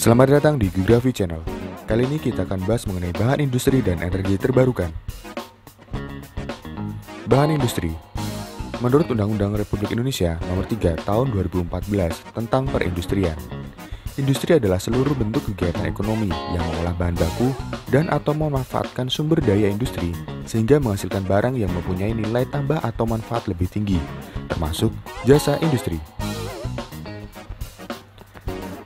Selamat datang di Geografi Channel. Kali ini kita akan bahas mengenai bahan industri dan energi terbarukan. Bahan industri. Menurut Undang-Undang Republik Indonesia Nomor 3 Tahun 2014 tentang perindustrian, industri adalah seluruh bentuk kegiatan ekonomi yang mengolah bahan baku dan atau memanfaatkan sumber daya industri sehingga menghasilkan barang yang mempunyai nilai tambah atau manfaat lebih tinggi, termasuk jasa industri.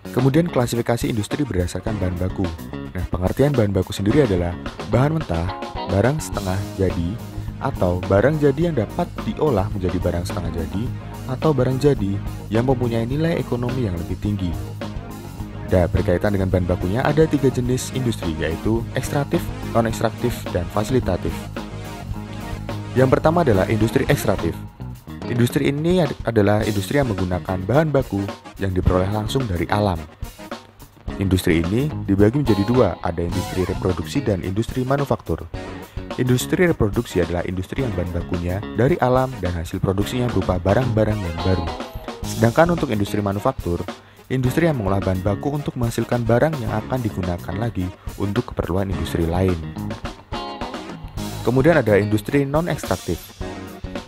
Kemudian klasifikasi industri berdasarkan bahan baku. Nah, pengertian bahan baku sendiri adalah bahan mentah, barang setengah jadi, atau barang jadi yang dapat diolah menjadi barang setengah jadi, atau barang jadi yang mempunyai nilai ekonomi yang lebih tinggi. Dan berkaitan dengan bahan bakunya ada 3 jenis industri, yaitu ekstraktif, non-ekstraktif, dan fasilitatif. Yang pertama adalah industri ekstraktif. Industri ini adalah industri yang menggunakan bahan baku yang diperoleh langsung dari alam. Industri ini dibagi menjadi 2, ada industri reproduksi dan industri manufaktur. Industri reproduksi adalah industri yang bahan bakunya dari alam dan hasil produksinya berupa barang-barang yang baru. Sedangkan untuk industri manufaktur, industri yang mengolah bahan baku untuk menghasilkan barang yang akan digunakan lagi untuk keperluan industri lain. Kemudian ada industri non-ekstraktif.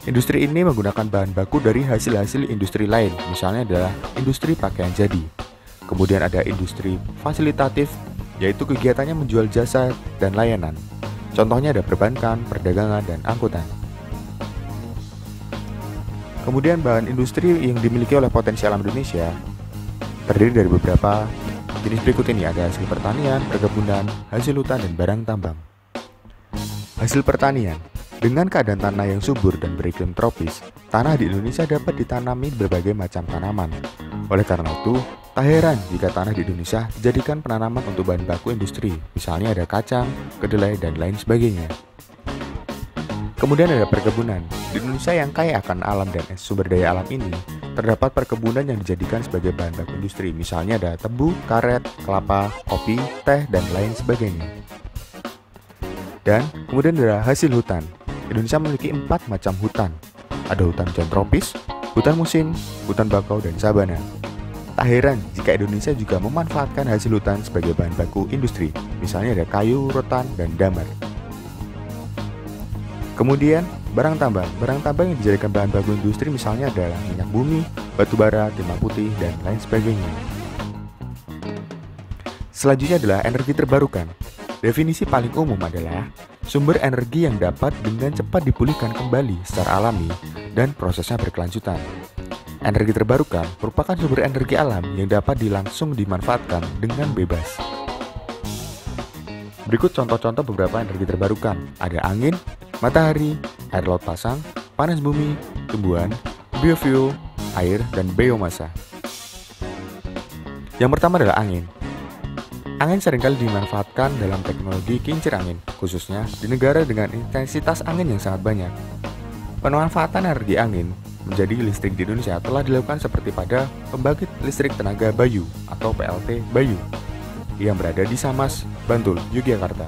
Industri ini menggunakan bahan baku dari hasil-hasil industri lain, misalnya adalah industri pakaian jadi. Kemudian ada industri fasilitatif, yaitu kegiatannya menjual jasa dan layanan. Contohnya ada perbankan, perdagangan, dan angkutan. Kemudian bahan industri yang dimiliki oleh potensi alam Indonesia terdiri dari beberapa jenis berikut ini, ada hasil pertanian, perkebunan, hasil hutan, dan barang tambang. Hasil pertanian. Dengan keadaan tanah yang subur dan beriklim tropis, tanah di Indonesia dapat ditanami berbagai macam tanaman. Oleh karena itu, tak heran jika tanah di Indonesia dijadikan penanaman untuk bahan baku industri, misalnya ada kacang, kedelai, dan lain sebagainya. Kemudian ada perkebunan. Di Indonesia yang kaya akan alam dan sumber daya alam ini, terdapat perkebunan yang dijadikan sebagai bahan baku industri, misalnya ada tebu, karet, kelapa, kopi, teh, dan lain sebagainya. Dan kemudian ada hasil hutan. Indonesia memiliki 4 macam hutan. Ada hutan hujan tropis, hutan musim, hutan bakau, dan sabana. Tak heran jika Indonesia juga memanfaatkan hasil hutan sebagai bahan baku industri, misalnya ada kayu, rotan, dan damar. Kemudian, barang tambang. Barang tambang yang dijadikan bahan baku industri misalnya adalah minyak bumi, batu bara, timah putih, dan lain sebagainya. Selanjutnya adalah energi terbarukan. Definisi paling umum adalah sumber energi yang dapat dengan cepat dipulihkan kembali secara alami dan prosesnya berkelanjutan. Energi terbarukan merupakan sumber energi alam yang dapat langsung dimanfaatkan dengan bebas. Berikut contoh-contoh beberapa energi terbarukan. Ada angin, matahari, air laut pasang, panas bumi, tumbuhan, biofuel, air, dan biomasa. Yang pertama adalah angin. Angin seringkali dimanfaatkan dalam teknologi kincir angin, khususnya di negara dengan intensitas angin yang sangat banyak. Pemanfaatan energi angin menjadi listrik di Indonesia telah dilakukan seperti pada pembangkit listrik tenaga Bayu atau PLT Bayu yang berada di Samas, Bantul, Yogyakarta.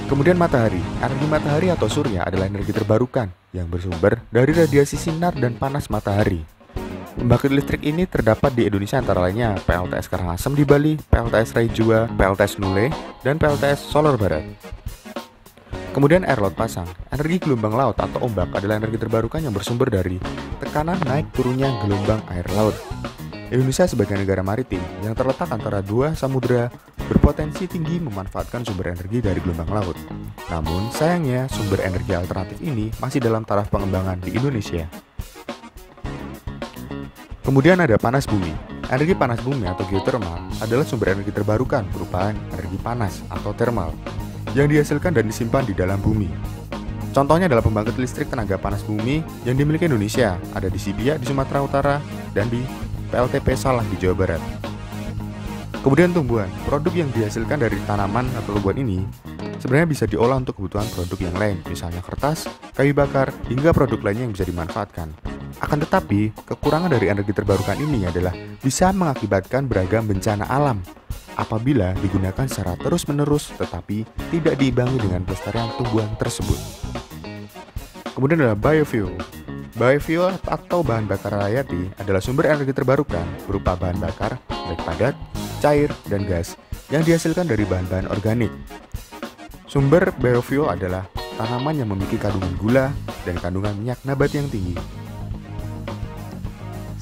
Kemudian matahari. Energi matahari atau surya adalah energi terbarukan yang bersumber dari radiasi sinar dan panas matahari. Pembangkit listrik ini terdapat di Indonesia antara lainnya PLTS Karangasem di Bali, PLTS Raijua, PLTS Nule, dan PLTS Solor Barat. Kemudian air laut pasang. Energi gelombang laut atau ombak adalah energi terbarukan yang bersumber dari tekanan naik turunnya gelombang air laut. Indonesia sebagai negara maritim yang terletak antara 2 samudera berpotensi tinggi memanfaatkan sumber energi dari gelombang laut. Namun sayangnya sumber energi alternatif ini masih dalam taraf pengembangan di Indonesia. Kemudian ada panas bumi. Energi panas bumi atau geotermal adalah sumber energi terbarukan berupa energi panas atau termal yang dihasilkan dan disimpan di dalam bumi. Contohnya adalah pembangkit listrik tenaga panas bumi yang dimiliki Indonesia, ada di Sibia di Sumatera Utara dan di PLTP Salah di Jawa Barat. Kemudian tumbuhan. Produk yang dihasilkan dari tanaman atau tumbuhan ini sebenarnya bisa diolah untuk kebutuhan produk yang lain, misalnya kertas, kayu bakar, hingga produk lainnya yang bisa dimanfaatkan. Akan tetapi, kekurangan dari energi terbarukan ini adalah bisa mengakibatkan beragam bencana alam apabila digunakan secara terus-menerus tetapi tidak diimbangi dengan pelestarian tumbuhan tersebut. Kemudian adalah biofuel. Biofuel atau bahan bakar hayati adalah sumber energi terbarukan berupa bahan bakar, baik padat, cair, dan gas, yang dihasilkan dari bahan-bahan organik. Sumber biofuel adalah tanaman yang memiliki kandungan gula dan kandungan minyak nabati yang tinggi.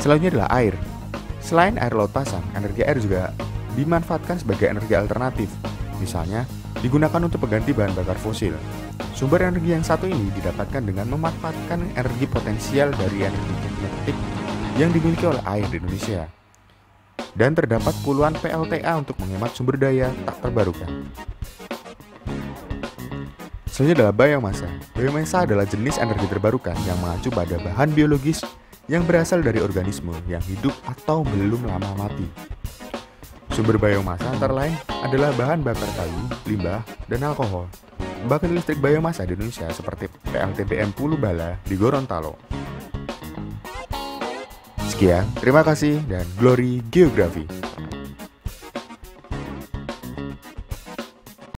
Selanjutnya adalah air. Selain air laut pasang, energi air juga dimanfaatkan sebagai energi alternatif. Misalnya, digunakan untuk pengganti bahan bakar fosil. Sumber energi yang satu ini didapatkan dengan memanfaatkan energi potensial dari energi kinetik yang dimiliki oleh air di Indonesia. Dan terdapat puluhan PLTA untuk menghemat sumber daya tak terbarukan. Selanjutnya adalah biomasa. Biomasa adalah jenis energi terbarukan yang mengacu pada bahan biologis yang berasal dari organisme yang hidup atau belum lama mati. Sumber biomasa antara lain adalah bahan bakar kayu, limbah, dan alkohol. Pembangkit listrik biomasa di Indonesia seperti PLTBM Pulau Bala di Gorontalo. Sekian, terima kasih dan glory geografi.